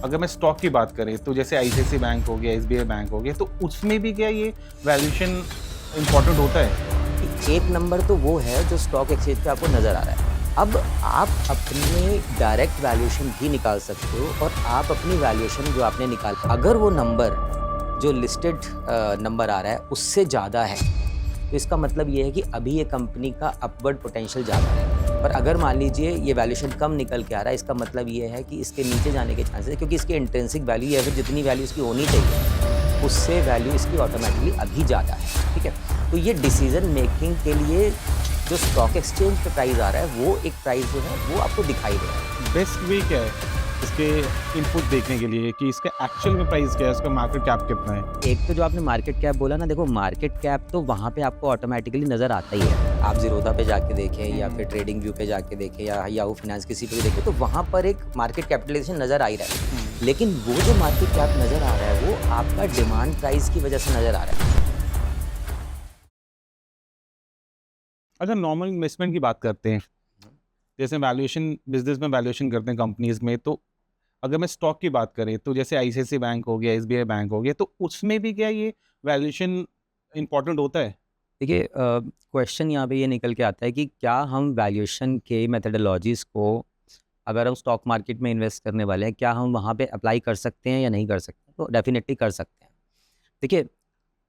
अगर मैं स्टॉक की बात करें तो जैसे आईसीआईसीआई बैंक हो गया, एसबीआई बैंक हो गया, तो उसमें भी क्या ये वैल्यूएशन इम्पोर्टेंट होता है? कि एक नंबर तो वो है जो स्टॉक एक्सचेंज पे आपको नज़र आ रहा है। अब आप अपनी डायरेक्ट वैल्यूएशन भी निकाल सकते हो और आप अपनी वैल्यूएशन जो आपने निकाला, अगर वो नंबर जो लिस्टेड नंबर आ रहा है उससे ज़्यादा है, तो इसका मतलब ये है कि अभी ये कंपनी का अपवर्ड पोटेंशियल ज़्यादा है। और अगर मान लीजिए ये वैल्यूएशन कम निकल के आ रहा है, इसका मतलब ये है कि इसके नीचे जाने के चांसेस है, क्योंकि इसकी इंट्रिंसिक वैल्यू या फिर जितनी वैल्यू इसकी होनी चाहिए, उससे वैल्यू इसकी ऑटोमेटिकली अभी ज़्यादा है, ठीक है? तो ये डिसीज़न मेकिंग के लिए जो स्टॉक एक्सचेंज पे प्राइस आ रहा है, वो एक प्राइस जो है वो आपको दिखाई दे रहा है। बेस्ट वे क्या है इसके इनपुट देखने के लिए कि इसका एक्चुअल में प्राइस क्या है, इसका मार्केट कैप कितना है? एक तो जो आपने मार्केट कैप बोला ना, देखो मार्केट कैप तो वहाँ पे आपको ऑटोमेटिकली नज़र आता ही है। आप ज़ीरोधा पे जाके देखें या फिर ट्रेडिंग व्यू पे जाके देखें या याहू फाइनेंस किसी पे भी देखें, तो वहाँ पर एक मार्केट कैपिटलाइजेशन नज़र आ ही रहा है। लेकिन वो जो मार्केट कैप नज़र आ रहा है, वो आपका डिमांड प्राइस की वजह से नज़र आ रहा है। अच्छा, नॉर्मल इन्वेस्टमेंट की बात करते हैं, जैसे वैल्यूएशन बिजनेस में वैल्यूएशन करते हैं कंपनीज में, तो अगर मैं स्टॉक की बात करें तो जैसे आईसीआईसीआई बैंक हो गया, एसबीआई बैंक हो गया, तो उसमें भी क्या ये वैल्यूएशन इम्पोर्टेंट होता है? देखिए क्वेश्चन यहाँ पे ये निकल के आता है कि क्या हम वैल्यूएशन के मेथडोलॉजीज़ को, अगर हम स्टॉक मार्केट में इन्वेस्ट करने वाले हैं, क्या हम वहाँ पे अप्लाई कर सकते हैं या नहीं कर सकते? तो डेफ़िनेटली कर सकते हैं। देखिए,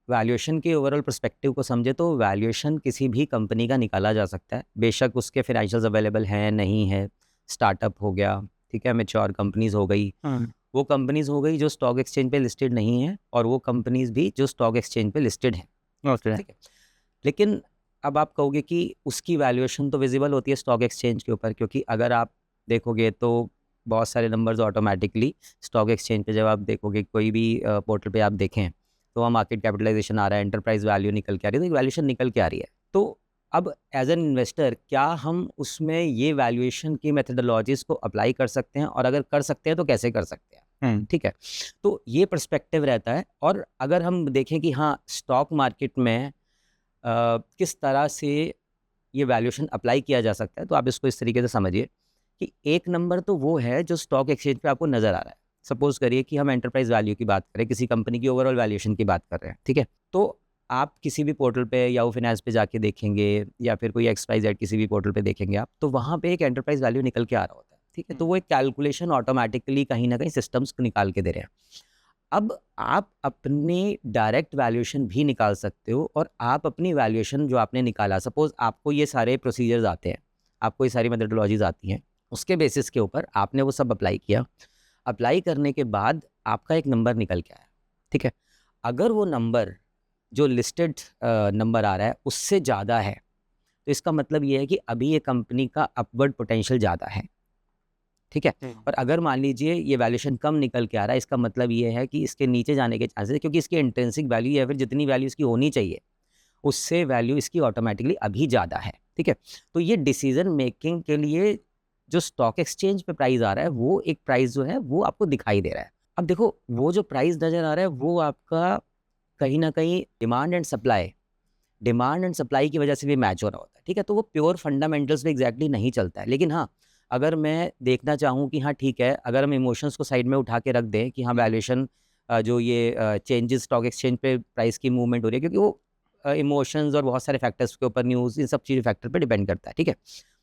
वैल्यूएशन के ओवरऑल पर्सपेक्टिव को समझे तो वैल्यूएशन किसी भी कंपनी का निकाला जा सकता है। बेशक उसके फाइनेंशियल्स अवेलेबल हैं, नहीं है, स्टार्टअप हो गया, ठीक है, मैच्योर कंपनीज़ हो गई, हाँ। वो कंपनीज़ हो गई जो स्टॉक एक्सचेंज पे लिस्टेड नहीं है और वो कंपनीज़ भी जो स्टॉक एक्सचेंज पे लिस्टेड हैं, ओके। ठीक है। लेकिन अब आप कहोगे कि उसकी वैल्यूएशन तो विज़िबल होती है स्टॉक एक्सचेंज के ऊपर, क्योंकि अगर आप देखोगे तो बहुत सारे नंबर्स ऑटोमेटिकली स्टॉक एक्सचेंज पे जब आप देखोगे, कोई भी पोर्टल पे आप देखें, तो वहाँ मार्केट कैपिटलाइजेशन आ रहा है, एंटरप्राइज वैल्यू निकल के आ रही है, तो एक वैल्यूएशन निकल के आ रही है। तो अब एज एन इन्वेस्टर क्या हम उसमें ये वैल्यूएशन की मेथडोलॉजीज़ को अप्लाई कर सकते हैं, और अगर कर सकते हैं तो कैसे कर सकते हैं? हम्म। ठीक है। तो ये पर्सपेक्टिव रहता है। और अगर हम देखें कि हाँ, स्टॉक मार्केट में किस तरह से ये वैल्यूएशन अप्लाई किया जा सकता है, तो आप इसको इस तरीके से समझिए कि एक नंबर तो वो है जो स्टॉक एक्सचेंज पे आपको नज़र आ रहा है। सपोज़ करिए कि हम एंटरप्राइज़ वैल्यू की बात करें, किसी कंपनी की ओवरऑल वैल्यूएशन की बात कर रहे हैं, ठीक है? तो आप किसी भी पोर्टल पे याहू फाइनेंस पे जाके देखेंगे या फिर कोई एक्सवाईजेड किसी भी पोर्टल पे देखेंगे आप, तो वहाँ पे एक एंटरप्राइज़ वैल्यू निकल के आ रहा होता है, ठीक है? तो वो एक कैलकुलेशन ऑटोमैटिकली कहीं न कहीं सिस्टम्स निकाल के दे रहे हैं। अब आप अपनी डायरेक्ट वैल्यूएशन भी निकाल सकते हो और आप अपनी वैल्यूएशन जो आपने निकाला, सपोज़ आपको ये सारे प्रोसीजर्स आते हैं, आपको ये सारी मेथोडोलॉजीज़ आती हैं, उसके बेसिस के ऊपर आपने वो सब अप्लाई किया। अप्लाई करने के बाद आपका एक नंबर निकल के आया, ठीक है? अगर वो नंबर जो लिस्टेड नंबर आ रहा है उससे ज़्यादा है, तो इसका मतलब ये है कि अभी ये कंपनी का अपवर्ड पोटेंशियल ज़्यादा है, ठीक है? और अगर मान लीजिए ये वैल्यूएशन कम निकल के आ रहा है, इसका मतलब ये है कि इसके नीचे जाने के चांसेस है, क्योंकि इसकी इंट्रिंसिक वैल्यू या फिर जितनी वैल्यू इसकी होनी चाहिए, उससे वैल्यू इसकी ऑटोमेटिकली अभी ज़्यादा है, ठीक है? तो ये डिसीज़न मेकिंग के लिए जो स्टॉक एक्सचेंज पे प्राइस आ रहा है, वो एक प्राइस जो है वो आपको दिखाई दे रहा है। अब देखो, वो जो प्राइस नज़र आ रहा है वो आपका कहीं न कहीं डिमांड एंड सप्लाई की वजह से भी मैच हो रहा होता है, ठीक है? तो वो प्योर फंडामेंटल्स पे एग्ज़ैक्टली नहीं चलता है। लेकिन हाँ, अगर मैं देखना चाहूँ कि हाँ ठीक है, अगर हम इमोशंस को साइड में उठा के रख दें कि हाँ वैल्यूएशन जो ये चेंजेस स्टॉक एक्सचेंज पे प्राइस की मूवमेंट हो रही है, क्योंकि वो इमोशंस और बहुत सारे फैक्टर्स के ऊपर, न्यूज़, इन सब चीज़ फैक्टर पे डिपेंड करता है, ठीक है?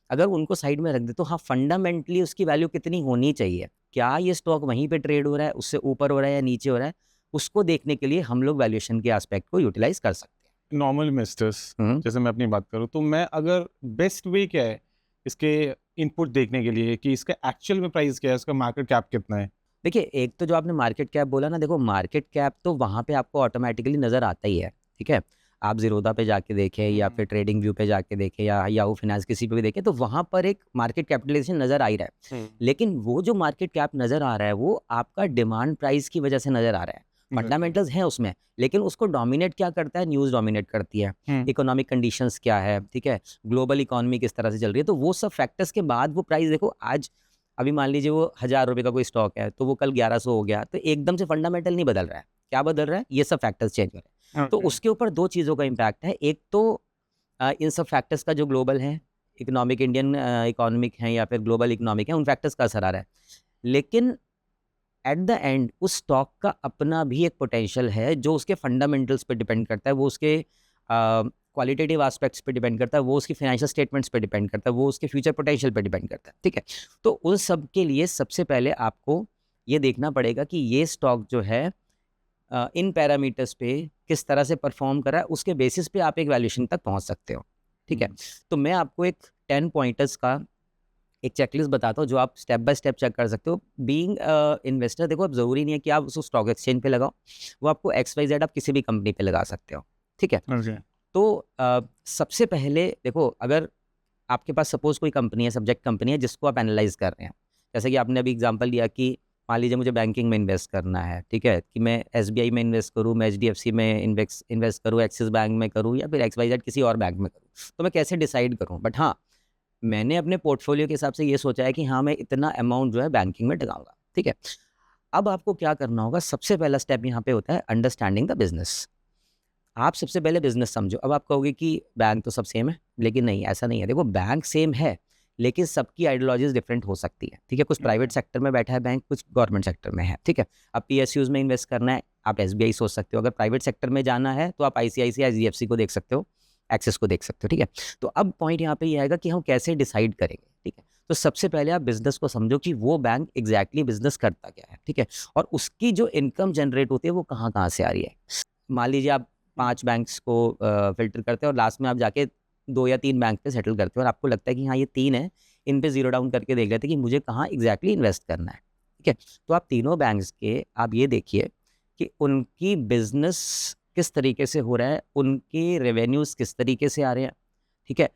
अगर उनको साइड में रख दें तो हाँ, फंडामेंटली उसकी वैल्यू कितनी होनी चाहिए? क्या ये स्टॉक वहीं पे ट्रेड हो रहा है, उससे ऊपर हो रहा है या नीचे हो रहा है? उसको देखने के लिए हम लोग वैल्यूएशन के एस्पेक्ट को यूटिलाइज़ कर सकते नॉर्मल इन्वेस्टर्स, हैं। जैसे मैं अपनी बात करूँ, तो मैं अगर बेस्ट वे क्या है इसके इनपुट देखने के लिए कि इसका एक्चुअल में प्राइस क्या है, इसका मार्केट कैप कितना है? देखिए, एक तो जो आपने मार्केट कैप बोला ना, देखो मार्केट कैप तो वहाँ पे आपको ऑटोमैटिकली नज़र आता ही है, ठीक है? आप ज़ीरोधा पे जाके देखें या फिर ट्रेडिंग व्यू पे जाके देखें या याहू फाइनेंस किसी पे भी देखें, तो वहाँ पर एक मार्केट कैपिटलाइज़ेशन नज़र आ ही रहा है। लेकिन वो जो मार्केट कैप नज़र आ रहा है, वो आपका डिमांड प्राइस की वजह से नज़र आ रहा है। फंडामेंटल्स हैं उसमें, लेकिन उसको डोमिनेट क्या करता है? न्यूज़ डोमिनेट करती है। इकोनॉमिक कंडीशंस क्या है, ठीक है? ग्लोबल इकोनॉमी किस तरह से चल रही है, तो वो सब फैक्टर्स के बाद वो प्राइस देखो, आज अभी मान लीजिए वो ₹1000 का कोई स्टॉक है, तो वो कल 1100 हो गया, तो एकदम से फंडामेंटल नहीं बदल रहा है। क्या बदल रहा है? ये सब फैक्टर्स चेंज हो रहे हैं। तो उसके ऊपर 2 चीज़ों का इम्पैक्ट है। एक तो इन सब फैक्टर्स का जो ग्लोबल है, इकोनॉमिक, इंडियन इकोनॉमिक है या फिर ग्लोबल इकोनॉमिक है, उन फैक्टर्स का असर आ रहा है। लेकिन एट द एंड उस स्टॉक का अपना भी एक पोटेंशियल है जो उसके फंडामेंटल्स पे डिपेंड करता है, वो उसके क्वालिटेटिव एस्पेक्ट्स पे डिपेंड करता है, वो उसकी फाइनेंशियल स्टेटमेंट्स पे डिपेंड करता है, वो उसके फ्यूचर पोटेंशियल पे डिपेंड करता है, ठीक है। तो उन सब के लिए सबसे पहले आपको ये देखना पड़ेगा कि ये स्टॉक जो है इन पैरामीटर्स पे किस तरह से परफॉर्म कर रहा है, उसके बेसिस पे आप एक वैल्यूएशन तक पहुंच सकते हो, ठीक है। तो मैं आपको एक 10 पॉइंटर्स का एक चेकलिस्ट बताता हूँ जो आप स्टेप बाय स्टेप चेक कर सकते हो। बीइंग इन्वेस्टर, देखो अब ज़रूरी नहीं है कि आप उसको स्टॉक एक्सचेंज पे लगाओ, वो आपको XYZ आप किसी भी कंपनी पे लगा सकते हो, ठीक है। Okay. तो सबसे पहले देखो, अगर आपके पास सपोज कोई कंपनी है, सब्जेक्ट कंपनी है जिसको आप एनालाइज कर रहे हैं, जैसे कि आपने अभी एग्जांपल दिया कि मान लीजिए मुझे बैंकिंग में इन्वेस्ट करना है, ठीक है, कि मैं SBI में इन्वेस्ट करूँ, मैं HDFC में इन्वेस्ट करूँ, एक्सिस बैंक में करूँ, या फिर XYZ किसी और बैंक में करूँ, तो मैं कैसे डिसाइड करूँ। बट हाँ, मैंने अपने पोर्टफोलियो के हिसाब से ये सोचा है कि हाँ, मैं इतना अमाउंट जो है बैंकिंग में लगाऊंगा, ठीक है। अब आपको क्या करना होगा, सबसे पहला स्टेप यहाँ पे होता है अंडरस्टैंडिंग द बिजनेस। आप सबसे पहले बिजनेस समझो। अब आप कहोगे कि बैंक तो सब सेम है, लेकिन नहीं, ऐसा नहीं है। देखो, बैंक सेम है लेकिन सबकी आइडियोलॉजीज डिफरेंट हो सकती है, ठीक है। कुछ प्राइवेट सेक्टर में बैठा है बैंक, कुछ गवर्नमेंट सेक्टर में है, ठीक है। अब PSUs में इन्वेस्ट करना है, आप SBI सोच सकते हो। अगर प्राइवेट सेक्टर में जाना है तो आप ICICI, HDFC को देख सकते हो, एक्सिस को देख सकते हो, ठीक है। तो अब पॉइंट यहाँ पे ये आएगा कि हम कैसे डिसाइड करेंगे, ठीक है। तो सबसे पहले आप बिजनेस को समझो कि वो बैंक एग्जैक्टली बिजनेस करता क्या है, ठीक है, और उसकी जो इनकम जनरेट होती है वो कहाँ कहाँ से आ रही है। मान लीजिए आप 5 बैंक्स को फिल्टर करते हैं और लास्ट में आप जाके 2 या 3 बैंक पे सेटल करते हो और आपको लगता है कि हाँ, ये 3 है, इन पे जीरो डाउन करके देख लेते हैं कि मुझे कहाँ एग्जैक्टली इन्वेस्ट करना है, ठीक है। तो आप तीनों बैंक्स के आप ये देखिए कि उनकी बिजनेस किस तरीके से हो रहा है, उनके रेवेन्यूज किस तरीके से आ रहे हैं, ठीक है,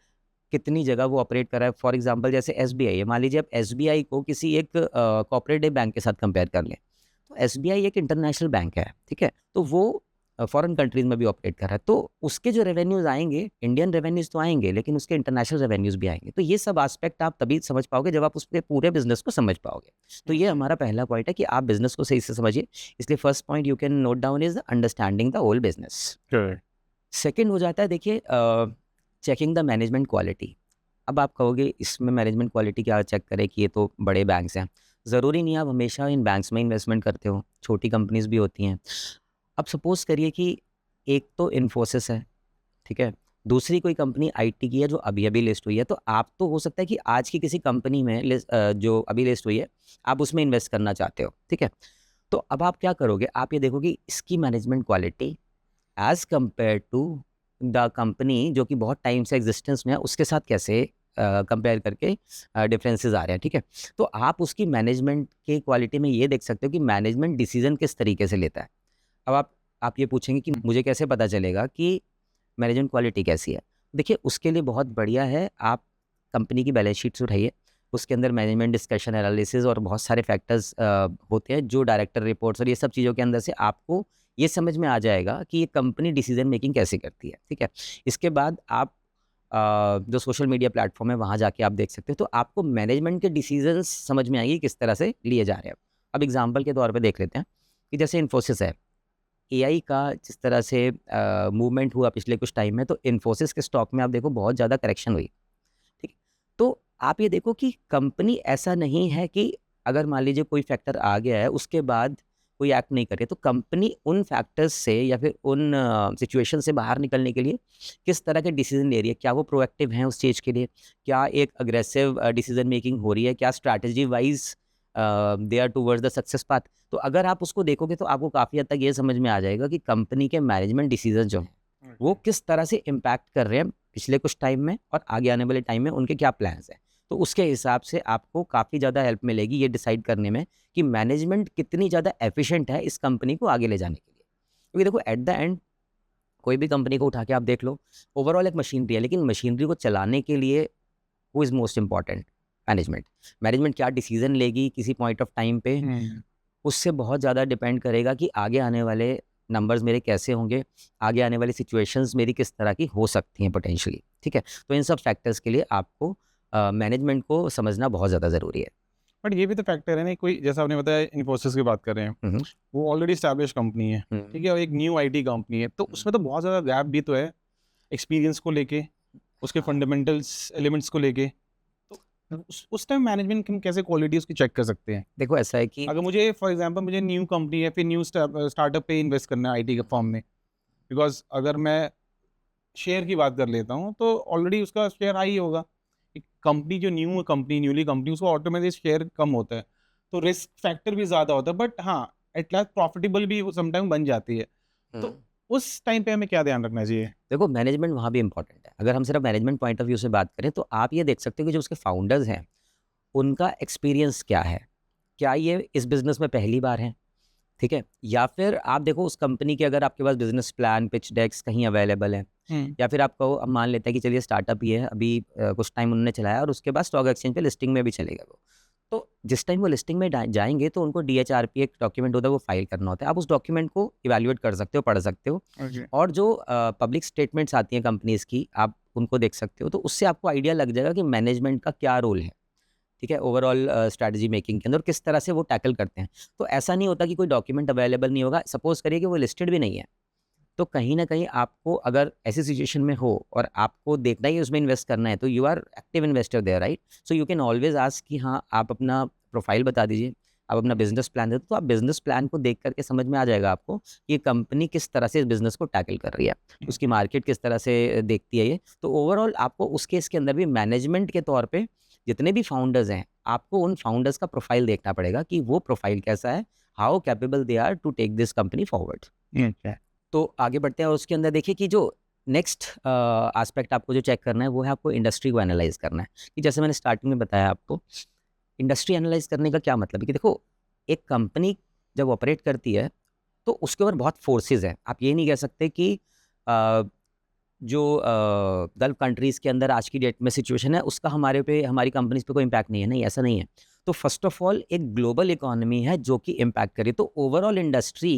कितनी जगह वो ऑपरेट कर रहा है। फॉर एग्जांपल जैसे SBI है, मान लीजिए आप SBI को किसी एक कोऑपरेटिव बैंक के साथ कंपेयर कर लें, तो SBI एक इंटरनेशनल बैंक है, ठीक है। तो वो फॉरेन कंट्रीज में भी ऑपरेट कर रहा है, तो उसके जो रेवेन्यूज आएंगे, इंडियन रेवेन्यूज तो आएंगे लेकिन उसके इंटरनेशनल रेवेन्यूज भी आएंगे। तो ये सब एस्पेक्ट आप तभी समझ पाओगे जब आप उसके पूरे बिजनेस को समझ पाओगे। तो ये हमारा पहला पॉइंट है कि आप बिजनेस को सही से समझिए। इसलिए first point you can note down is understanding the whole business. Correct. Second हो जाता है, देखिए, चेकिंग द मैनेजमेंट क्वालिटी। अब आप कहोगे इसमें मैनेजमेंट क्वालिटी क्या चेक करें कि ये तो बड़े बैंक्स हैं। ज़रूरी नहीं आप हमेशा इन बैंक्स में इन्वेस्टमेंट करते हो, छोटी कंपनीज भी होती हैं। अब सपोज करिए कि एक तो इन्फोसिस है, ठीक है, दूसरी कोई कंपनी IT की है जो अभी अभी लिस्ट हुई है। तो आप तो हो सकता है कि आज की किसी कंपनी में जो अभी लिस्ट हुई है, आप उसमें इन्वेस्ट करना चाहते हो, ठीक है। तो अब आप क्या करोगे, आप ये देखोगे इसकी management quality as compare to the company जो कि बहुत टाइम से एग्जिस्टेंस में है, उसके साथ कैसे कंपेयर करके डिफरेंसेस आ रहे हैं, ठीक है। तो आप उसकी मैनेजमेंट के क्वालिटी में ये देख सकते हो कि मैनेजमेंट डिसीजन किस तरीके से लेता है। अब आप ये पूछेंगे कि मुझे कैसे पता चलेगा कि मैनेजमेंट क्वालिटी कैसी है। देखिए, उसके लिए बहुत बढ़िया है, आप कंपनी की बैलेंस शीट्स उठाइए, उसके अंदर मैनेजमेंट डिस्कशन एनालिसिस और बहुत सारे फैक्टर्स होते हैं जो डायरेक्टर रिपोर्ट्स और ये सब चीज़ों के अंदर से आपको ये समझ में आ जाएगा कि ये कंपनी डिसीजन मेकिंग कैसे करती है, ठीक है। इसके बाद आप जो सोशल मीडिया प्लेटफॉर्म है वहाँ जाके आप देख सकते हो, तो आपको मैनेजमेंट के डिसीजंस समझ में आएगी किस तरह से लिए जा रहे हैं। अब एग्जांपल के तौर पे देख लेते हैं कि जैसे इन्फोसिस है, AI का जिस तरह से मूवमेंट हुआ पिछले कुछ टाइम में, तो इन्फोसिस के स्टॉक में आप देखो बहुत ज़्यादा करेक्शन हुई, ठीक है। तो आप ये देखो कि कंपनी ऐसा नहीं है कि अगर मान लीजिए कोई फैक्टर आ गया है उसके बाद कोई एक्ट नहीं करे, तो कंपनी उन फैक्टर्स से या फिर उन सिचुएशन से बाहर निकलने के लिए किस तरह के डिसीजन ले रही है, क्या वो प्रोएक्टिव हैं उस चीज़ के लिए, क्या एक अग्रेसिव डिसीजन मेकिंग हो रही है, क्या strategy wise they are towards the success path. तो अगर आप उसको देखोगे तो आपको काफ़ी हद तक ये समझ में आ जाएगा कि कंपनी के मैनेजमेंट डिसीजन जो हैं वो किस तरह से इम्पैक्ट कर रहे हैं पिछले कुछ टाइम में और आगे आने वाले टाइम में उनके क्या प्लान्स हैं। तो उसके हिसाब से आपको काफ़ी ज़्यादा हेल्प मिलेगी ये डिसाइड करने में कि मैनेजमेंट कितनी ज़्यादा एफिशिएंट है इस कंपनी को आगे ले जाने के लिए। क्योंकि देखो, एट द एंड कोई भी कंपनी को उठा के आप देख लो, ओवरऑल एक मशीनरी है, लेकिन मशीनरी को चलाने के लिए who is most important? Management. Management क्या डिसीजन लेगी किसी पॉइंट ऑफ टाइम पे, उससे बहुत ज़्यादा डिपेंड करेगा कि आगे आने वाले नंबर्स मेरे कैसे होंगे, आगे आने वाली सिचुएशंस मेरी किस तरह की हो सकती हैं पोटेंशियली, ठीक है। तो इन सब फैक्टर्स के लिए आपको मैनेजमेंट को समझना बहुत ज़्यादा ज़रूरी है। बट ये भी तो फैक्टर है ना, कोई जैसा आपने बताया इन्फोसिस की बात कर रहे हैं, वो ऑलरेडी स्टैब्लिश कंपनी है, ठीक है, और एक न्यू IT कंपनी है, तो उसमें तो बहुत ज़्यादा गैप भी तो है एक्सपीरियंस को लेके, उसके फंडामेंटल्स एलिमेंट्स को लेके। उस टाइम मैनेजमेंट हम कैसे क्वालिटी उसकी चेक कर सकते हैं? देखो ऐसा है कि अगर मुझे फॉर एग्जांपल मुझे न्यू कंपनी या फिर न्यू स्टार्टअप पे इन्वेस्ट करना है आईटी के फॉर्म में, बिकॉज़ अगर मैं शेयर की बात कर लेता हूँ तो ऑलरेडी उसका शेयर हाई होगा। एक कंपनी जो न्यूली कंपनी उसको ऑटोमेटिक शेयर कम होता है, तो रिस्क फैक्टर भी ज़्यादा होता है, बट हाँ, एट लास्ट प्रॉफिटेबल भी वो समटाइम बन जाती है। तो उस टाइम पे हमें क्या ध्यान रखना चाहिए? देखो मैनेजमेंट वहाँ भी इम्पोर्टेंट है। अगर हम सिर्फ मैनेजमेंट पॉइंट ऑफ व्यू से बात करें तो आप ये देख सकते हो कि जो उसके फाउंडर्स हैं, उनका एक्सपीरियंस क्या है? क्या ये इस बिज़नेस में पहली बार हैं? ठीक है? या फिर आप देखो उस कंपनी के अगर आपके पास बिज़नेस प्लान, पिच डेक्स कहीं अवेलेबल हैं, या फिर आप कहो, अब मान लेते हैं कि चलिए स्टार्टअप ही है, अभी कुछ टाइम उन्होंने चलाया और उसके बाद स्टॉक एक्सचेंज पे लिस्टिंग में भी चले गए वो। तो जिस टाइम वो लिस्टिंग में जाएँगे तो उनको डीएचआरपी एक डॉक्यूमेंट होता है, वो फाइल करना होता है। आप उस डॉक्यूमेंट को इवैल्यूएट कर सकते हो, पढ़ सकते हो, ओके। और जो पब्लिक स्टेटमेंट्स आती हैं कंपनीज़ की, आप उनको देख सकते हो। तो उससे आपको आइडिया लग जाएगा कि मैनेजमेंट का क्या रोल है, ठीक है, ओवरऑल स्ट्रैटेजी मेकिंग के अंदर, और किस तरह से वो टैकल करते हैं। तो ऐसा नहीं होता कि कोई डॉक्यूमेंट अवेलेबल नहीं होगा। सपोज़ करिए कि वो लिस्टेड भी नहीं है, तो कहीं न कहीं आपको अगर ऐसी सिचुएशन में हो और आपको देखना ही है उसमें इन्वेस्ट करना है, तो you are active investor there, right? So you can always ask कि हाँ, आप अपना प्रोफाइल बता दीजिए, आप अपना बिज़नेस प्लान दे दो, तो आप बिज़नेस प्लान को देख कर के समझ में आ जाएगा आपको कि ये कंपनी किस तरह से इस बिज़नेस को टैकल कर रही है, उसकी मार्केट किस तरह से देखती है ये। तो ओवरऑल आपको उस केस के अंदर भी मैनेजमेंट के तौर पे जितने भी फाउंडर्स हैं, आपको उन फाउंडर्स का प्रोफाइल देखना पड़ेगा कि वो प्रोफाइल कैसा है, how capable they are to take this company forward. अच्छा। तो आगे बढ़ते हैं और उसके अंदर देखिए कि जो नेक्स्ट एस्पेक्ट आपको जो चेक करना है वो है आपको इंडस्ट्री को एनालाइज करना है। कि जैसे मैंने स्टार्टिंग में बताया आपको, इंडस्ट्री एनालाइज करने का क्या मतलब है कि देखो, एक कंपनी जब ऑपरेट करती है तो उसके ऊपर बहुत फोर्सेस हैं। आप ये नहीं कह सकते कि अ, जो गल्फ कंट्रीज़ के अंदर आज की डेट में सिचुएशन है उसका हमारे पे, हमारी कंपनीज पे कोई इम्पैक्ट नहीं है। नहीं, ऐसा नहीं है। तो फर्स्ट ऑफ ऑल एक ग्लोबल इकोनॉमी है जो कि इम्पैक्ट करे, तो overall industry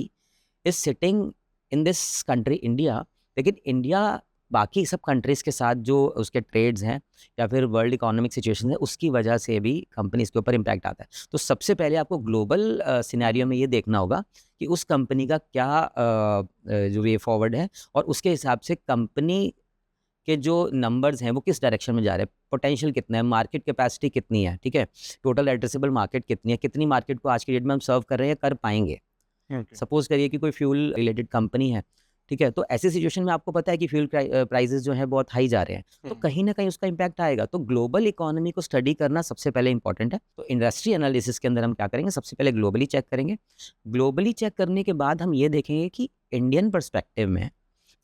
is sitting in this country India. लेकिन इंडिया बाकी सब कंट्रीज़ के साथ जो उसके ट्रेड्स हैं या फिर वर्ल्ड इकोनॉमिक सिचुएशन है, उसकी वजह से भी कंपनीज़ के ऊपर इम्पैक्ट आता है। तो सबसे पहले आपको ग्लोबल सिनेरियो में ये देखना होगा कि उस कंपनी का क्या जो वे फॉरवर्ड है, और उसके हिसाब से कंपनी के जो नंबर्स हैं वो किस डायरेक्शन में जा रहे हैं, पोटेंशियल कितना है, मार्केट कैपेसिटी कितनी है, ठीक है, टोटल एड्रेसेबल मार्केट कितनी है, कितनी मार्केट को आज की डेट में हम सर्व कर रहे हैं, कर पाएंगे। ओके। सपोज करिए कि कोई फ्यूल रिलेटेड कंपनी है, ठीक है, तो ऐसी सिचुएशन में आपको पता है कि फ्यूल प्राइसेस जो है बहुत हाई जा रहे हैं, तो कहीं ना कहीं उसका इम्पैक्ट आएगा। तो ग्लोबल इकोनॉमी को स्टडी करना सबसे पहले इंपॉर्टेंट है। तो इंडस्ट्री एनालिसिस के अंदर हम क्या करेंगे, सबसे पहले ग्लोबली चेक करेंगे। ग्लोबली चेक करने के बाद हम ये देखेंगे कि इंडियन पर्सपेक्टिव में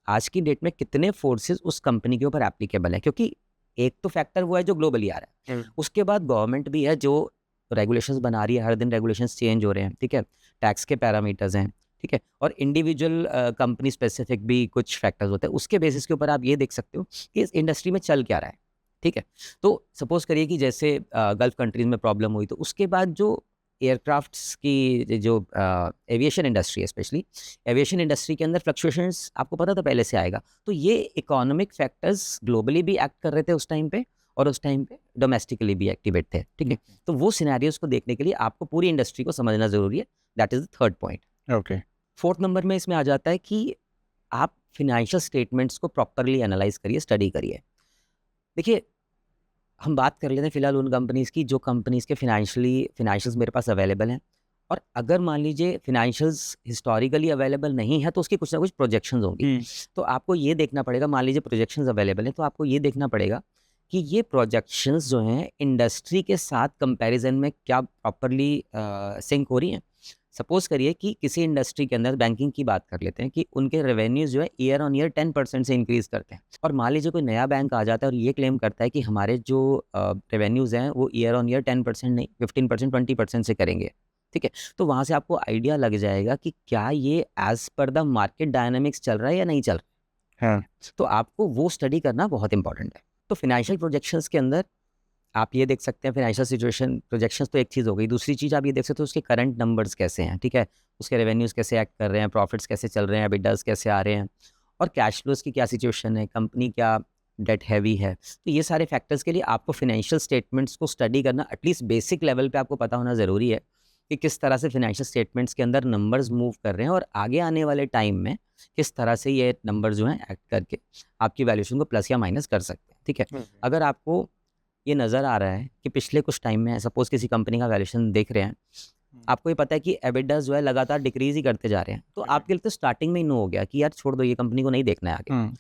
आज की डेट में कितने फोर्सेस उस कंपनी के ऊपर एप्लीकेबल है, क्योंकि एक तो फैक्टर वो है जो ग्लोबली आ रहा है, उसके बाद गवर्नमेंट भी है जो रेगुलेशंस बना रही है, हर दिन रेगुलेशंस चेंज हो रहे हैं, ठीक है, टैक्स के पैरामीटर्स हैं, ठीक है, और इंडिविजुअल कंपनी स्पेसिफिक भी कुछ फैक्टर्स होते हैं। उसके बेसिस के ऊपर आप ये देख सकते हो कि इस इंडस्ट्री में चल क्या रहा है, ठीक है। तो सपोज करिए कि जैसे गल्फ कंट्रीज में प्रॉब्लम हुई, तो उसके बाद जो एयरक्राफ्ट्स की जो एविएशन इंडस्ट्री है, स्पेशली एविएशन इंडस्ट्री के अंदर फ्लक्चुएशंस आपको पता था पहले से आएगा। तो ये इकोनॉमिक फैक्टर्स ग्लोबली भी एक्ट कर रहे थे उस टाइम पे, और उस टाइम पे डोमेस्टिकली भी एक्टिवेट थे, ठीक है। तो वो सिनेरियोज को देखने के लिए आपको पूरी इंडस्ट्री को समझना ज़रूरी है। That is the third point. Okay. Fourth number में इसमें आ जाता है कि आप फिनेंशियल स्टेटमेंट्स को प्रॉपरली एनालाइज करिए, स्टडी करिए। देखिए, हम बात कर लेते हैं फिलहाल उन कंपनीज़ की जो कंपनीज़ के फिनेंशियल्स मेरे पास अवेलेबल हैं, और अगर मान लीजिए फिनेंशियल्स हिस्टोरिकली अवेलेबल नहीं है तो उसकी कुछ ना कुछ प्रोजेक्शंस होंगी। तो आपको ये देखना पड़ेगा, मान लीजिए प्रोजेक्शंस अवेलेबल हैं, तो आपको ये देखना पड़ेगा कि ये प्रोजेक्शंस जो हैं इंडस्ट्री के साथ कंपैरिजन में क्या प्रॉपरली सिंक हो रही हैं। सपोज करिए कि किसी इंडस्ट्री के अंदर, बैंकिंग की बात कर लेते हैं, कि उनके रेवेन्यूज जो है ईयर ऑन ईयर 10% से इंक्रीज करते हैं, और मान लीजिए कोई नया बैंक आ जाता है और ये क्लेम करता है कि हमारे जो रेवेन्यूज हैं वो ईयर ऑन ईयर 10% नहीं, 15%, 20% से करेंगे, ठीक है। तो वहाँ से आपको आइडिया लग जाएगा कि क्या ये as per the market dynamics चल रहा है या नहीं चल रहा है। हाँ। तो आपको वो स्टडी करना बहुत इंपॉर्टेंट है। तो फिनेंशियल प्रोजेक्शंस के अंदर आप ये देख सकते हैं, फाइनेंशियल सिचुएशन प्रोजेक्शंस तो एक चीज़ हो गई, दूसरी चीज़ आप ये देख सकते हो उसके करंट नंबर्स कैसे हैं, ठीक है, उसके रेवेन्यूज़ कैसे एक्ट कर रहे हैं, प्रॉफिट्स कैसे चल रहे हैं, एबिटडास कैसे आ रहे हैं, और कैश फ्लोज की क्या सिचुएशन है, कंपनी क्या डेट हैवी है। तो ये सारे फैक्टर्स के लिए आपको फाइनेंशियल स्टेटमेंट्स को स्टडी करना एटलीस्ट बेसिक लेवल पे आपको पता होना ज़रूरी है कि किस तरह से फाइनेंशियल स्टेटमेंट्स के अंदर नंबर्स मूव कर रहे हैं, और आगे आने वाले टाइम में किस तरह से ये नंबर जो हैं एक्ट करके आपकी वैल्यूएशन को प्लस या माइनस कर सकते हैं, ठीक है। अगर आपको ये नज़र आ रहा है कि पिछले कुछ टाइम में सपोज़ किसी कंपनी का वैल्यूएशन देख रहे हैं, आपको ये पता है कि एबिटा जो है लगातार डिक्रीज़ ही करते जा रहे हैं, तो आपके लिए तो स्टार्टिंग में ही नो हो गया कि यार छोड़ दो, ये कंपनी को नहीं देखना है आगे।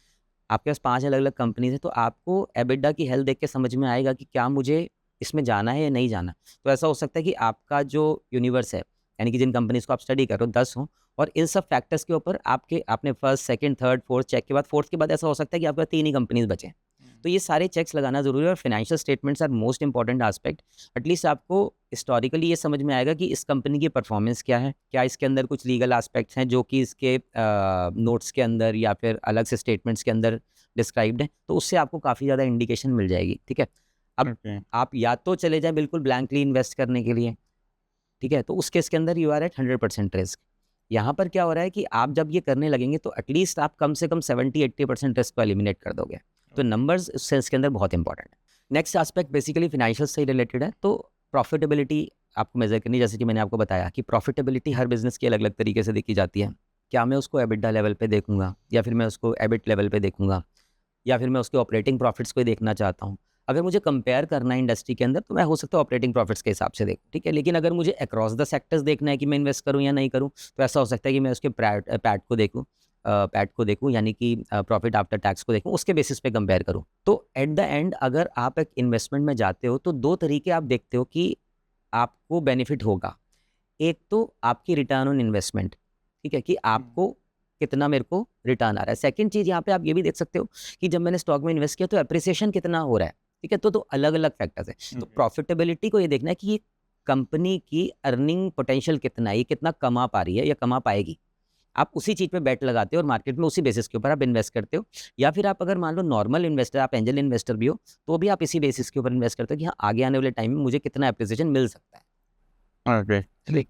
आपके पास 5 अलग-अलग कंपनीज़ हैं, तो आपको एबिटा की हेल्थ देख के समझ में आएगा कि क्या मुझे इसमें जाना है या नहीं जाना। तो ऐसा हो सकता है कि आपका जो यूनिवर्स है, यानी कि जिन कंपनीज़ को आप स्टडी कर रहे हो 10 हों, और इन सब फैक्टर्स के ऊपर आपने first, second, third, fourth check के बाद फोर्थ के बाद ऐसा हो सकता है कि आपके पास 3 ही कंपनीज़ बचें। तो ये सारे चेक्स लगाना ज़रूरी है, और financial statements are most important aspect. At least आपको हिस्टोरिकली ये समझ में आएगा कि इस कंपनी की परफॉर्मेंस क्या है, क्या इसके अंदर कुछ लीगल एस्पेक्ट्स हैं जो कि इसके नोट्स के अंदर या फिर अलग से स्टेटमेंट्स के अंदर डिस्क्राइब्ड हैं, तो उससे आपको काफ़ी ज़्यादा इंडिकेशन मिल जाएगी। ठीक है, अब आप या तो चले जाएं बिल्कुल ब्लैंकली इन्वेस्ट करने के लिए, ठीक है, तो उस केस के अंदर यू आर एट 100% रिस्क। यहाँ पर क्या हो रहा है कि आप जब ये करने लगेंगे तो एटलीस्ट आप कम से कम 70-80% रिस्क को एलिमिनेट कर दोगे। तो नंबर्स उस सेंस के अंदर बहुत इंपॉर्टेंट है। नेक्स्ट एस्पेक्ट बेसिकली फाइनेंशियल से रिलेटेड है, तो प्रॉफिटेबिलिटी आपको मेजर करनी है। जैसे कि मैंने आपको बताया कि प्रॉफिटेबिलिटी हर बिजनेस की अलग अलग तरीके से देखी जाती है। क्या मैं उसको एबिटा लेवल पे देखूंगा, या फिर मैं उसको एबिट लेवल पे देखूंगा, या फिर मैं उसके ऑपरेटिंग प्रॉफिट्स को ही देखना चाहता हूँ। अगर मुझे कंपेयर करना है इंडस्ट्री के अंदर, तो मैं हो सकता है ऑपरेटिंग प्रॉफिट्स के हिसाब से देखूँ, ठीक है। लेकिन अगर मुझे अक्रॉस द सेक्टर्स देखना है कि मैं इन्वेस्ट करूँ या नहीं करूँ, तो ऐसा हो सकता है कि मैं उसके पैट को देखूँ, यानी कि प्रॉफिट आफ्टर टैक्स को देखूँ, उसके बेसिस पे कंपेयर करूँ। तो एट द एंड अगर आप एक इन्वेस्टमेंट में जाते हो तो 2 तरीके आप देखते हो कि आपको बेनिफिट होगा। एक तो आपकी रिटर्न ऑन इन्वेस्टमेंट, ठीक है, कि आपको कितना मेरे को रिटर्न आ रहा है। सेकंड चीज़ यहाँ पे आप ये भी देख सकते हो कि जब मैंने स्टॉक में इन्वेस्ट किया तो एप्रिसिएशन कितना हो रहा है, ठीक है। तो अलग-अलग फैक्टर्स हैं। तो प्रॉफिटेबिलिटी को ये देखना है कि ये कंपनी की अर्निंग पोटेंशियल कितना है, ये कितना कमा पा रही है या कमा पाएगी। आप उसी चीज़ पे बेट लगाते हो और मार्केट में उसी बेसिस के ऊपर आप इन्वेस्ट करते हो। या फिर आप अगर मान लो नॉर्मल इन्वेस्टर, आप एंजल इन्वेस्टर भी हो, तो भी आप इसी बेसिस के ऊपर इन्वेस्ट करते हो कि हाँ, आगे आने वाले टाइम में मुझे कितना एप्रिसिएशन मिल सकता है। ओके।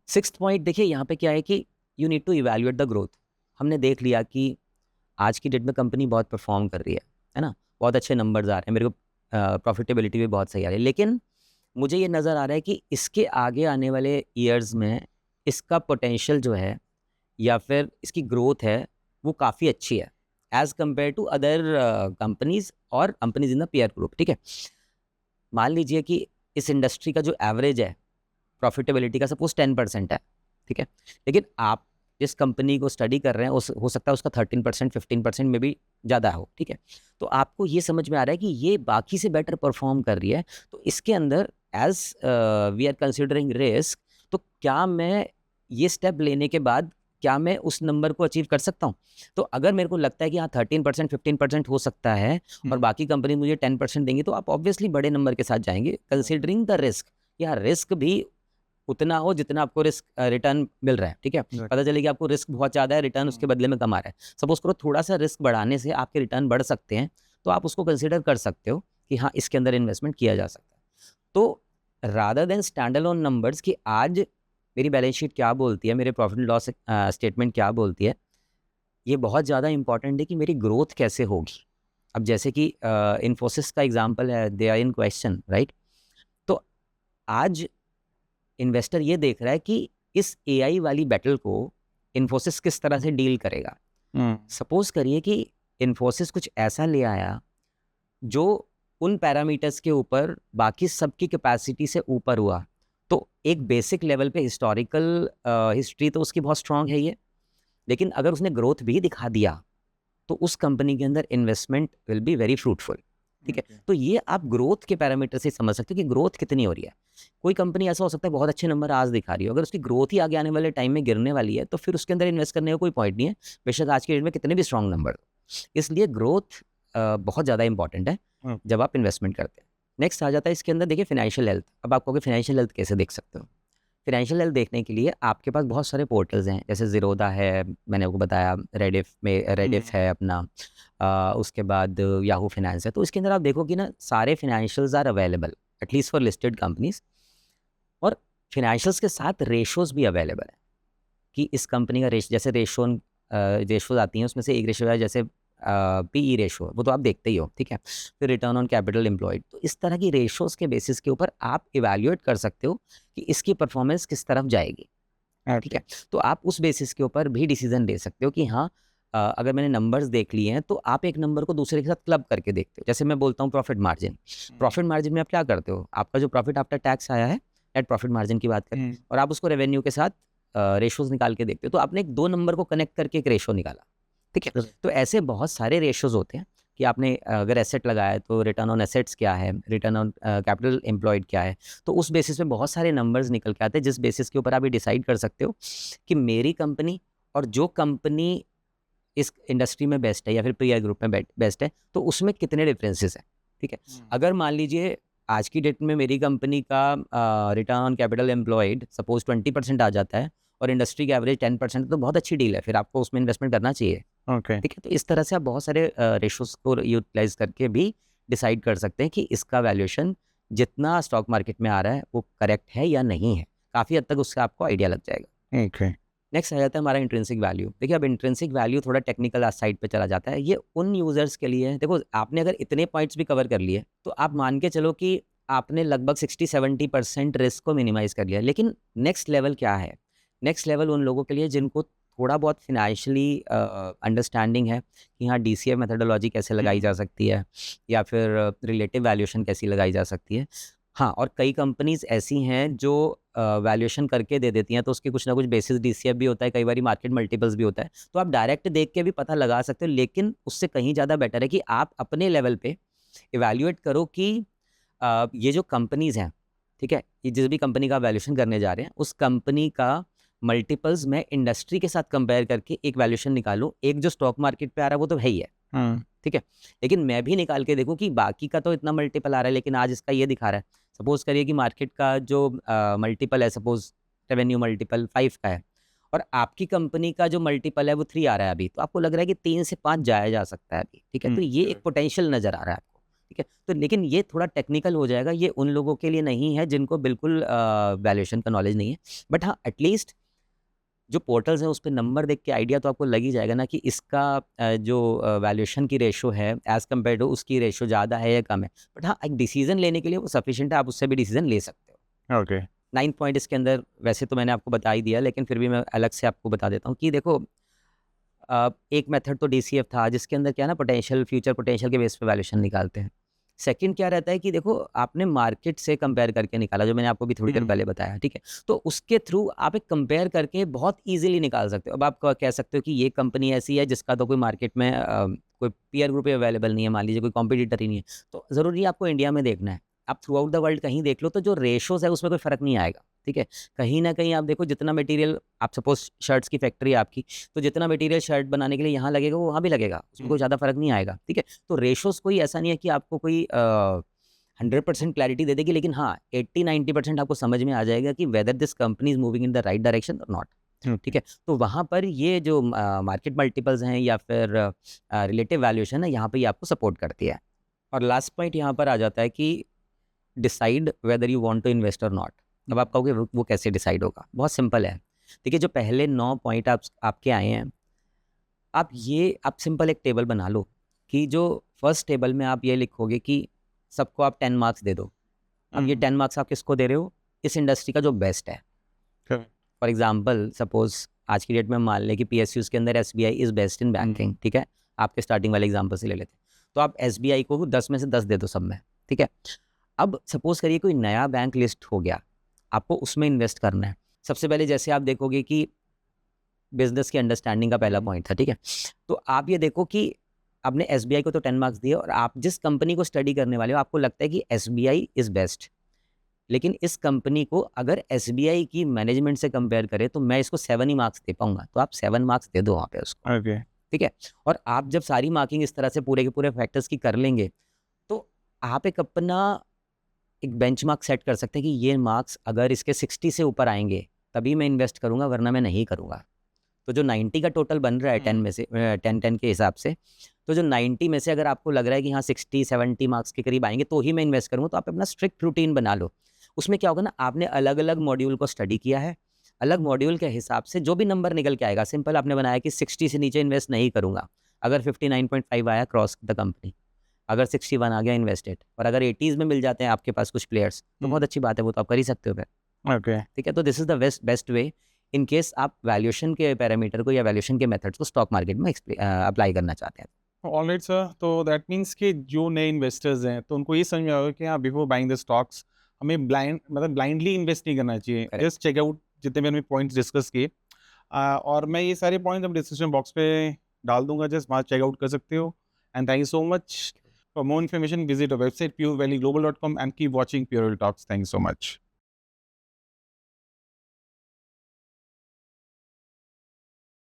सिक्स्थ पॉइंट देखिए, यहाँ पे क्या है कि you need to evaluate the growth. हमने देख लिया कि आज की डेट में कंपनी बहुत परफॉर्म कर रही है ना, बहुत अच्छे नंबर्स आ रहे हैं, मेरे को प्रॉफिटेबिलिटी भी बहुत सही आ रही है, लेकिन मुझे ये नज़र आ रहा है कि इसके आगे आने वाले ईयर्स में इसका पोटेंशियल जो है या फिर इसकी ग्रोथ है वो काफ़ी अच्छी है as compare to other companies और companies in the peer group, ठीक है। मान लीजिए कि इस इंडस्ट्री का जो एवरेज है प्रॉफिटेबिलिटी का सपोज 10% है, ठीक है, लेकिन आप जिस कंपनी को स्टडी कर रहे हैं हो सकता है उसका 13%, 15% में भी ज़्यादा हो, ठीक है। तो आपको ये समझ में आ रहा है कि ये बाकी से बेटर परफॉर्म कर रही है, तो इसके अंदर as we are considering risk, तो क्या मैं ये स्टेप लेने के बाद क्या मैं उस नंबर को अचीव कर सकता हूँ। तो अगर मेरे को लगता है कि हाँ 13%, 15% हो सकता है और बाकी कंपनी मुझे 10% देंगी, तो आप ऑब्वियसली बड़े नंबर के साथ जाएंगे कंसिडरिंग द रिस्क। या रिस्क भी उतना हो जितना आपको रिस्क रिटर्न मिल रहा है, ठीक है। पता चले कि आपको रिस्क बहुत ज़्यादा है, रिटर्न उसके बदले में कम आ रहा है। सपोज करो थोड़ा सा रिस्क बढ़ाने से आपके रिटर्न बढ़ सकते हैं, तो आप उसको कंसिडर कर सकते हो कि हाँ इसके अंदर इन्वेस्टमेंट किया जा सकता है। तो rather than stand alone numbers कि आज मेरी बैलेंस शीट क्या बोलती है, मेरे प्रॉफिट लॉस स्टेटमेंट क्या बोलती है, ये बहुत ज़्यादा इंपॉर्टेंट है कि मेरी ग्रोथ कैसे होगी। अब जैसे कि इन्फोसिस का एग्जाम्पल है, they are in question, right. तो आज इन्वेस्टर ये देख रहा है कि इस एआई वाली बैटल को इन्फोसिस किस तरह से डील करेगा। सपोज करिए कि इन्फोसिस कुछ ऐसा ले आया जो उन पैरामीटर्स के ऊपर बाकी सबकी कैपेसिटी से ऊपर हुआ, तो एक बेसिक लेवल पे हिस्टोरिकल हिस्ट्री तो उसकी बहुत स्ट्रांग है ये, लेकिन अगर उसने ग्रोथ भी दिखा दिया तो उस कंपनी के अंदर investment will be very fruitful, ठीक है। तो ये आप ग्रोथ के पैरामीटर से समझ सकते हो कि ग्रोथ कितनी हो रही है। कोई कंपनी ऐसा हो सकता है बहुत अच्छे नंबर आज दिखा रही हो, अगर उसकी ग्रोथ ही आगे आने वाले टाइम में गिरने वाली है तो फिर उसके अंदर इन्वेस्ट करने का कोई पॉइंट नहीं है, बेशक आज के डेट में कितने भी स्ट्रॉन्ग नंबर। इसलिए ग्रोथ बहुत ज़्यादा इंपॉर्टेंट है जब आप इन्वेस्टमेंट करते हैं। नेक्स्ट आ जाता है इसके अंदर, देखिए फाइनेंशियल हेल्थ। अब आप कहोगे फाइनेंशियल हेल्थ कैसे देख सकते हो। फाइनेंशियल हेल्थ देखने के लिए आपके पास बहुत सारे पोर्टल्स हैं, जैसे ज़ीरोदा है, मैंने आपको बताया, रेडिफ है अपना, उसके बाद याहू फाइनेंस है। तो इसके अंदर आप देखोगे ना, सारे financials are available at least for listed companies, और फाइनेंशियल्स के साथ रेशोज़ भी अवेलेबल है कि इस कंपनी का जैसे रेशोज आती हैं, उसमें से एक रेशो है जैसे पीई रेशो, वो तो आप देखते ही हो, ठीक है। फिर रिटर्न ऑन कैपिटल एम्प्लॉयड, तो इस तरह की रेशोज़ के बेसिस के ऊपर आप इवैल्यूएट कर सकते हो कि इसकी परफॉर्मेंस किस तरफ जाएगी, ठीक है। तो आप उस बेसिस के ऊपर भी डिसीजन ले सकते हो कि हाँ अगर मैंने नंबर्स देख लिए हैं तो आप एक नंबर को दूसरे के साथ क्लब करके देखते हो। जैसे मैं बोलता हूँ प्रॉफिट मार्जिन में आप क्या करते हो, आपका जो प्रॉफिट आफ्टर टैक्स आया है, नेट प्रॉफिट मार्जिन की बात करें, और आप उसको रेवेन्यू के साथ रेशोज निकाल के देखते हो, तो आपने एक 2 नंबर को कनेक्ट करके एक रेशो निकाला, ठीक है। तो ऐसे बहुत सारे रेशोज होते हैं कि आपने अगर एसेट लगाया है तो रिटर्न ऑन एसेट्स क्या है, रिटर्न ऑन कैपिटल एम्प्लॉयड क्या है, तो उस बेसिस पे बहुत सारे नंबर्स निकल के आते हैं, जिस बेसिस के ऊपर आप ये डिसाइड कर सकते हो कि मेरी कंपनी और जो कंपनी इस इंडस्ट्री में बेस्ट है या फिर पीआर ग्रुप में बेस्ट है, तो उसमें कितने डिफरेंसेस हैं, ठीक है। अगर मान लीजिए आज की डेट में मेरी कंपनी का return on capital employed suppose 20% आ जाता है और इंडस्ट्री की एवरेज 10%, तो बहुत अच्छी डील है, फिर आपको उसमें इन्वेस्टमेंट करना चाहिए, ओके। ठीक है। तो इस तरह से आप बहुत सारे रेशोज को यूटिलाइज करके भी डिसाइड कर सकते हैं कि इसका वैल्यूएशन जितना स्टॉक मार्केट में आ रहा है वो करेक्ट है या नहीं है। काफ़ी हद तक उससे आपको आइडिया लग जाएगा। ओके। नेक्स्ट आ जाता है हमारा इंट्रिंसिक वैल्यू। देखिए, अब इंट्रिंसिक वैल्यू थोड़ा टेक्निकल साइड पे चला जाता है। ये उन यूजर्स के लिए है, देखो आपने अगर इतने पॉइंट्स भी कवर कर लिए तो आप मान के चलो कि आपने लगभग 60-70% रिस्क को मिनिमाइज कर लिया। लेकिन नेक्स्ट लेवल क्या है? नेक्स्ट लेवल उन लोगों के लिए जिनको थोड़ा बहुत फिनेंशियली अंडरस्टैंडिंग है कि हाँ डीसीएफ मेथोडोलॉजी कैसे लगाई जा सकती है या फिर रिलेटिव वैल्यूएशन कैसी लगाई जा सकती है। हाँ, और कई कंपनीज ऐसी हैं जो वैल्यूएशन करके दे देती हैं, तो उसके कुछ ना कुछ बेसिस डीसीएफ भी होता है, कई बार मार्केट मल्टीपल्स भी होता है, तो आप डायरेक्ट देख के भी पता लगा सकते हो। लेकिन उससे कहीं ज़्यादा बेटर है कि आप अपने लेवल पे इवैल्यूएट करो कि ये जो कंपनीज हैं, ठीक है, ये जिस भी कंपनी का वैल्यूएशन करने जा रहे हैं उस कंपनी का मल्टीपल्स में इंडस्ट्री के साथ कंपेयर करके एक वैल्यूएशन निकालो। एक जो स्टॉक मार्केट पे आ रहा है वो तो है ही है, ठीक है, लेकिन मैं भी निकाल के देखूं कि बाकी का तो इतना मल्टीपल आ रहा है लेकिन आज इसका ये दिखा रहा है। सपोज करिए कि मार्केट का जो मल्टीपल है, सपोज रेवेन्यू मल्टीपल 5 का है और आपकी कंपनी का जो मल्टीपल है वो 3 आ रहा है अभी, तो आपको लग रहा है कि 3 से 5 जाया जा सकता है अभी, ठीक है। तो ये एक पोटेंशियल नज़र आ रहा है आपको, ठीक है। तो लेकिन ये थोड़ा टेक्निकल हो जाएगा, ये उन लोगों के लिए नहीं है जिनको बिल्कुल वैल्यूएशन का नॉलेज नहीं है। बट हाँ, एटलीस्ट जो पोर्टल्स हैं उस पे नंबर देख के आइडिया तो आपको लग ही जाएगा ना कि इसका जो वैल्यूएशन की रेशो है एज़ कम्पेयर टू उसकी रेशो ज़्यादा है या कम है। बट हाँ, एक डिसीजन लेने के लिए वो सफिशिएंट है, आप उससे भी डिसीजन ले सकते हो। ओके। 9 पॉइंट इसके अंदर वैसे तो मैंने आपको बता ही दिया, लेकिन फिर भी मैं अलग से आपको बता देता हूँ कि देखो एक मेथड तो डीसीएफ था जिसके अंदर क्या है ना, पोटेंशियल, फ्यूचर पोटेंशियल के बेस पे वैल्यूएशन निकालते हैं। सेकंड क्या रहता है कि देखो आपने मार्केट से कंपेयर करके निकाला, जो मैंने आपको भी थोड़ी देर पहले बताया, ठीक है। तो उसके थ्रू आप एक कंपेयर करके बहुत इजीली निकाल सकते हो। अब आप कह सकते हो कि ये कंपनी ऐसी है जिसका तो कोई मार्केट में कोई पीयर ग्रुप अवेलेबल नहीं है, मान लीजिए कोई कॉम्पिटिटर ही नहीं है, तो ज़रूरी आपको इंडिया में देखना है। आप थ्रू आउट द वर्ल्ड कहीं देख लो तो जो रेशोज़ है उसमें कोई फ़र्क नहीं आएगा, ठीक है। कहीं ना कहीं आप देखो जितना मटेरियल, आप सपोज शर्ट्स की फैक्ट्री है आपकी, तो जितना मटेरियल शर्ट बनाने के लिए यहाँ लगेगा वो वहाँ भी लगेगा, उसमें कोई ज़्यादा फर्क नहीं आएगा, ठीक है। तो रेशोज़ कोई ऐसा नहीं है कि आपको कोई 100% क्लैरिटी दे देगी, लेकिन हाँ 80-90% आपको समझ में आ जाएगा कि whether this company is moving in the right direction और नॉट, ठीक है। तो वहाँ पर ये जो मार्केट मल्टीपल्स हैं या फिर रिलेटिव वैल्यूएशन है, यहाँ पर ये आपको सपोर्ट करती है। और लास्ट पॉइंट यहाँ पर आ जाता है कि decide whether you want to invest और नॉट। अब आप कहोगे वो कैसे डिसाइड होगा? बहुत सिंपल है। देखिए, जो पहले 9 पॉइंट आपके आए हैं, आप सिंपल एक टेबल बना लो कि जो फर्स्ट टेबल में आप ये लिखोगे कि सबको आप 10 मार्क्स दे दो। अब ये 10 मार्क्स आप किसको दे रहे हो? इस इंडस्ट्री का जो बेस्ट है। फॉर एग्जाम्पल, सपोज आज की डेट में मान लें कि PSUs के अंदर SBI is best in banking, ठीक है। आपके स्टार्टिंग वाले एग्जाम्पल से ले लेते हैं, तो आप SBI को 10 में से 10 दे दो सब में, ठीक है। अब सपोज करिए कोई नया बैंक लिस्ट हो गया, आपको उसमें इन्वेस्ट करना है। सबसे पहले जैसे आप देखोगे कि बिजनेस की अंडरस्टैंडिंग का पहला पॉइंट था, ठीक है। तो आप ये देखो कि आपने SBI को तो 10 मार्क्स दिए और आप जिस कंपनी को स्टडी करने वाले हो आपको लगता है कि SBI इज़ बेस्ट, लेकिन इस कंपनी को अगर SBI की मैनेजमेंट से कंपेयर करें तो मैं इसको 7 ही मार्क्स दे पाऊंगा, तो आप 7 मार्क्स दे दो वहाँ पे उसको, ओके। ठीक है। और आप जब सारी मार्किंग इस तरह से पूरे के पूरे फैक्टर्स की कर लेंगे तो आप एक अपना एक बेंचमार्क सेट कर सकते हैं कि ये मार्क्स अगर इसके 60 से ऊपर आएंगे तभी मैं इन्वेस्ट करूंगा, वरना मैं नहीं करूंगा। तो जो 90 का टोटल बन रहा है 10 में से 10 के हिसाब से, तो जो 90 में से अगर आपको लग रहा है कि हाँ 60-70 मार्क्स के करीब आएंगे तो ही मैं इन्वेस्ट करूँगा, तो आप अपना स्ट्रिक्ट रूटीन बना लो। उसमें क्या होगा ना, आपने अलग अलग मॉड्यूल को स्टडी किया है, अलग मॉड्यूल के हिसाब से जो भी नंबर निकल के आएगा, सिंपल आपने बनाया कि 60 से नीचे इन्वेस्ट नहीं करूँगा। अगर 59.5 आया क्रॉस द कंपनी, अगर 61 आ गया इन्वेस्टेड, और अगर 80s में मिल जाते हैं आपके पास कुछ प्लेयर्स तो बहुत अच्छी बात है, वो तो आप कर ही सकते हो फिर, ओके। ठीक है। तो this is the best way in case आप वैल्यूएशन के पैरामीटर को या वैल्यूएशन के मेथड्स को स्टॉक मार्केट में अप्लाई करना चाहते हैं। ऑलराइट सर, तो दैट मीन्स कि जो नए इन्वेस्टर्स हैं तो उनको ये समझ में आएगा कि हाँ, बिफोर बाइंग द स्टॉक्स हमें ब्लाइंडली इन्वेस्ट नहीं करना चाहिए। Correct. जस्ट चेक आउट जितने भी हमने पॉइंट्स डिस्कस किए, और मैं ये सारे पॉइंट्स अब डिस्क्रिप्शन बॉक्स पे डाल दूंगा, जस्ट वहाँ चेकआउट कर सकते हो। And thank you so much. For more information visit our website purevalleyglobal.com and keep watching Pure Talks. Thank you so much.